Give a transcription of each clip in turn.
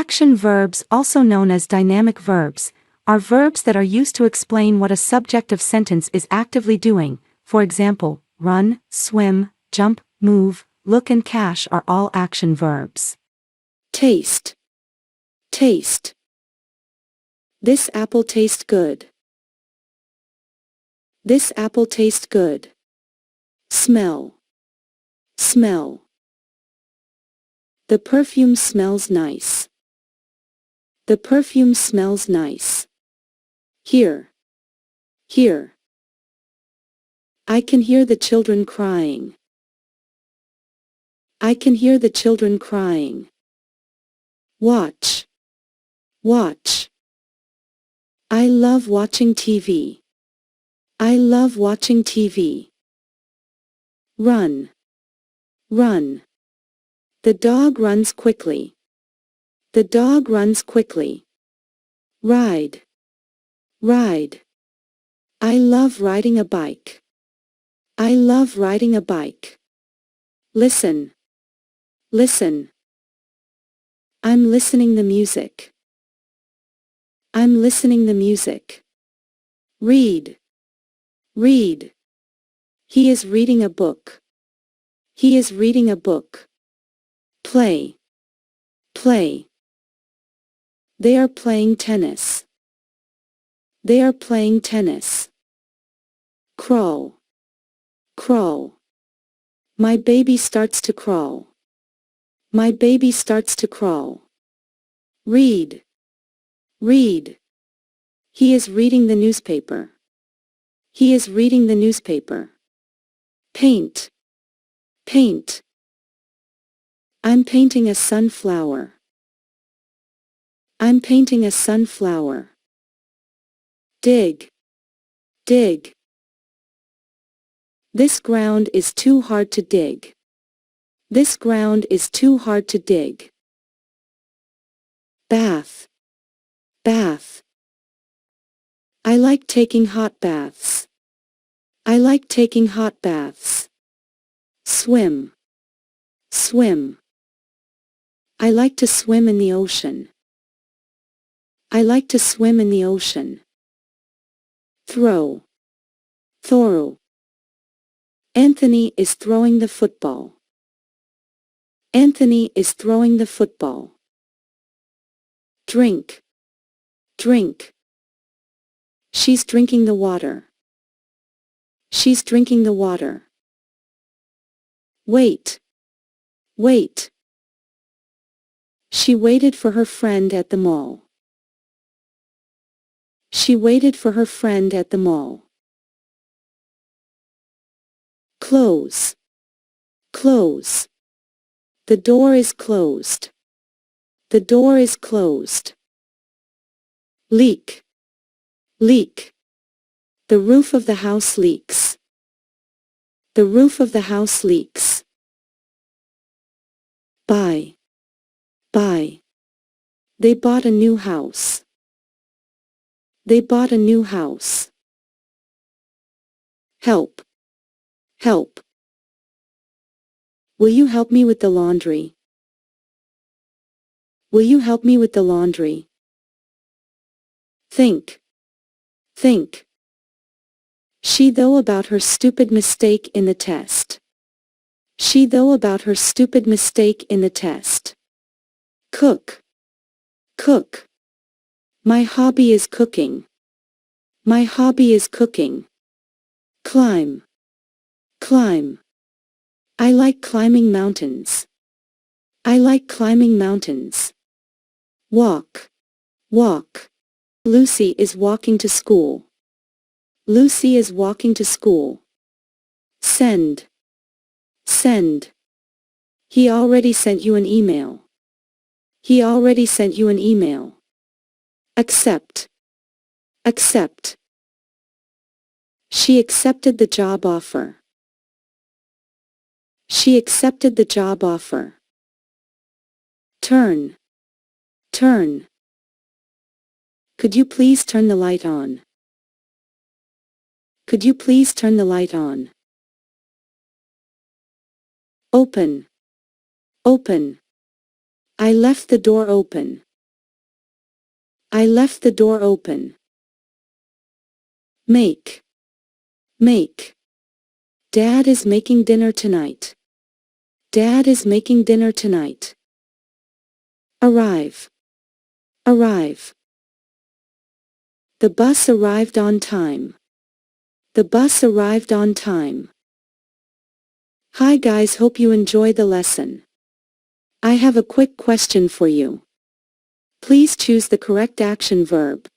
Action verbs, also known as dynamic verbs, are verbs that are used to explain what a subject of sentence is actively doing. For example, run, swim, jump, move, look and cash are all action verbs. Taste. Taste. This apple tastes good. This apple tastes good. Smell. Smell. The perfume smells nice. The perfume smells nice. Hear. Hear. I can hear the children crying. I can hear the children crying. Watch. Watch. I love watching TV. I love watching TV. Run. Run. The dog runs quickly. The dog runs quickly. Ride. Ride. I love riding a bike. I love riding a bike. Listen. Listen. I'm listening the music. I'm listening the music. Read. Read. He is reading a book. He is reading a book. Play. Play. They are playing tennis. They are playing tennis. Crawl. Crawl. My baby starts to crawl. My baby starts to crawl. Read. Read. He is reading the newspaper. He is reading the newspaper. Paint. Paint. I'm painting a sunflower. I'm painting a sunflower. Dig. Dig. This ground is too hard to dig. This ground is too hard to dig. Bath. Bath. I like taking hot baths. I like taking hot baths. Swim. Swim. I like to swim in the ocean. I like to swim in the ocean. Throw. Throw. Anthony is throwing the football. Anthony is throwing the football. Drink. Drink. She's drinking the water. She's drinking the water. Wait. Wait. She waited for her friend at the mall. She waited for her friend at the mall. Close. Close. The door is closed. The door is closed. Leak. Leak. The roof of the house leaks. The roof of the house leaks. Buy. Buy. They bought a new house. They bought a new house. Help. Help. Will you help me with the laundry? Will you help me with the laundry? Think. Think. She though about her stupid mistake in the test. She though about her stupid mistake in the test. Cook. Cook. My hobby is cooking. My hobby is cooking. Climb. Climb. I like climbing mountains. I like climbing mountains. Walk. Walk. Lucy is walking to school. Lucy is walking to school. Send. Send. He already sent you an email. He already sent you an email. Accept. Accept. She accepted the job offer. She accepted the job offer. Turn. Turn. Could you please turn the light on? Could you please turn the light on? Open. Open. I left the door open. I left the door open. Make. Make. Dad is making dinner tonight. Dad is making dinner tonight. Arrive. Arrive. The bus arrived on time. The bus arrived on time. Hi guys, hope you enjoy the lesson. I have a quick question for you. Please choose the correct action verb.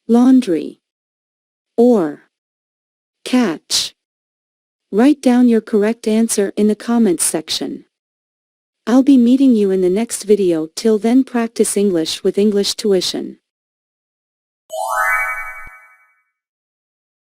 Laundry. Or. Catch. Write down your correct answer in the comments section. I'll be meeting you in the next video. Till then, practice English with English Tuition.